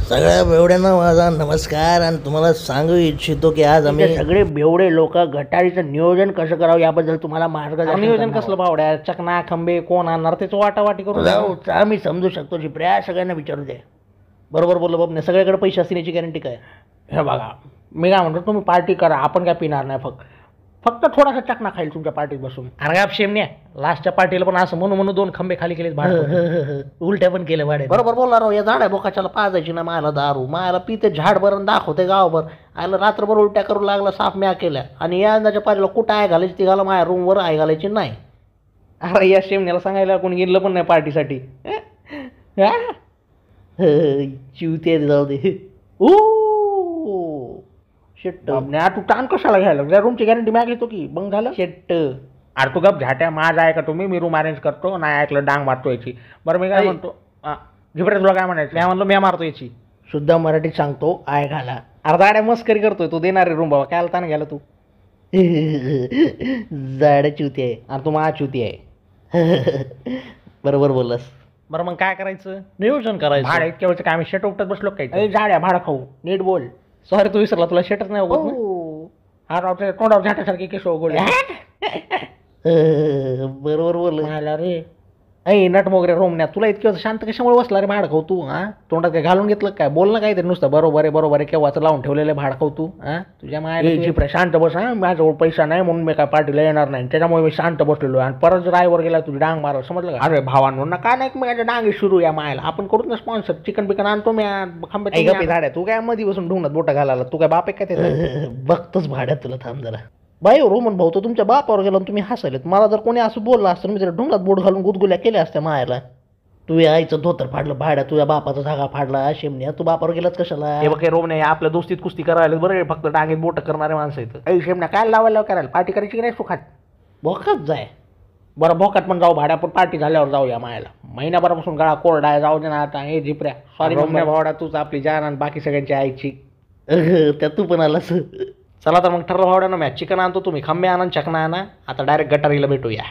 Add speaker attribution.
Speaker 1: सगळ्या बेवड्यांना माझा नमस्कार आणि तुम्हाला सांगू इच्छितो की आज आम्ही सगळे बेवडे लोक गटारीचं नियोजन कसं करावं याबद्दल तुम्हाला मार्गदर्शन
Speaker 2: नियोजन कसलं भावड्या चकना खंबे कोण आणणार त्याचं वाटावाटी करून
Speaker 1: आम्ही समजू शकतो चिपऱ्या सगळ्यांना विचारू दे.
Speaker 2: बरोबर बोललो बाबने सगळ्याकडे पैसे असतील याची गॅरंटी काय. हे बघा मी काय म्हणतो तुम्ही पार्टी करा आपण काय पिणार नाही फक्त थोडासा चकना खाईल तुमच्या पार्टीत बसून. अरे आप शेमण्या लास्टच्या पार्टीला पण असं म्हणून 2 खंबे खाली केले
Speaker 1: उलट्या पण केल्या भाडे.
Speaker 2: बरोबर बोलला राव. या झाड्या बोकाच्याला पाजायची ना मायला दारू मायला पिते झाडभर दाखवते गावभर आयला रात्रभर उलट्या करू लागला साफ म्या केल्या आणि या अंदाच्या पार्टीला कुठं आहे घालायची ती घाला माझ्या रूमवर आहे घालायची नाही. अरे या शेमण्याला सांगायला कोणी गेलं पण नाही पार्टीसाठी.
Speaker 1: चिवते जाऊ दे.
Speaker 2: शेट्ट तू टान कशाला घ्यायला रूमची गॅरंटी मॅग घेतो की बंग झालं शेट्ट. अरे तू गप झाट्या माझा ऐका तुम्ही मी रूम अरेंज करतो नाही ऐकलं डांग मारतो याची. बरं मी काय म्हणतो झिपड्या तुला काय म्हणायचं मी म्हणलो मी मारतो याची
Speaker 1: शुद्ध मराठीत सांगतो आय घाला.
Speaker 2: अर्धाड्या मस्करी करतोय तू देणार रे रूम बाबा काय ताण घ्यायला तू.
Speaker 1: जाड्या चिवती आहे
Speaker 2: आणि तू माझा चिवती आहे.
Speaker 1: बरोबर बोललास.
Speaker 2: बरं मग काय करायचं
Speaker 1: नियोजन करायचं.
Speaker 2: भाडं इतक्या वेळचं काय आम्ही शेट उपटत बसलो काही झाड्या भाडं खाऊ नीट बोल. सॉरी तू विसरला तुला शेटच नाही उगत ना. हा रावच्या तोंडावर झाटासारखे केस उगवले.
Speaker 1: बरोबर बोलला
Speaker 2: रे. ऐ नट मोगरे रोमण्यात तुला इतकं शांत कशामुळे बसला रे भाड खाऊ तू. हा तोंडात काय घालून घेतलं काय बोल ना काहीतरी नुसतं बरोबर आहे केव्हाच लावून ठेवलेलं भाड खाऊ तू. हा तुझ्या मायाची शांत बस. हा माझ्याजवळ पैसा नाही म्हणून मी काय पार्टीला येणार नाही त्याच्यामुळे मी शांत बसलेलो आणि परत जर रायवर गेला तुझी डांग मारा समजलं का. अरे भावांनो ना काय नाही माझ्या डांगी सुरू या मायला आपण करू ना स्पॉन्सर चिकन बिकन आणतो मी खांबे झाड्या तू काय मध्ये बसून ढुंगणात बोटा घालायला तू काय बाप आहे काय ते.
Speaker 1: बघतोच भाड्यात तुला थांब जरा.
Speaker 2: बाई रोमन भाऊ तो तुमच्या बापावर गेला तुम्ही हसायलेत. मला जर कोणी असं बोललं असतं मी जर ढुंगात बोट घालून गुदगुल्या केल्या असत्या मायाला.
Speaker 1: तू आईचं धोतर फाडलं भाड्या तुझ्या बापाचा धागा फाडला शेमण्या तू बापावर गेलाच कशाला.
Speaker 2: हे बघ रोम नाही आपल्या दोस्तीत कुस्ती करायला बरं फक्त डांगीत बोट करणारे माणसं आहेत. शेमण्या काय लावायला करायला पार्टी करायची की नाही सुखात
Speaker 1: भोकात जाय.
Speaker 2: बरं भोकात पण जाऊ भाड्या पण पार्टी झाल्यावर जाऊया मायाला. महिनाभरापासून गळा कोरडा आहे जाऊ दे ना आता. हे झिपऱ्या सॉरी मम्मी भावडा तूच आपली जान आणि बाकी सगळ्यांची आईची.
Speaker 1: त्यात तू पण आलास.
Speaker 2: चला तर मग ठरलं भावड्या ना मॅच चिकन आणतो तुम्ही खंबे आणा चकना आणा आता डायरेक्ट गटारीला भेटूया.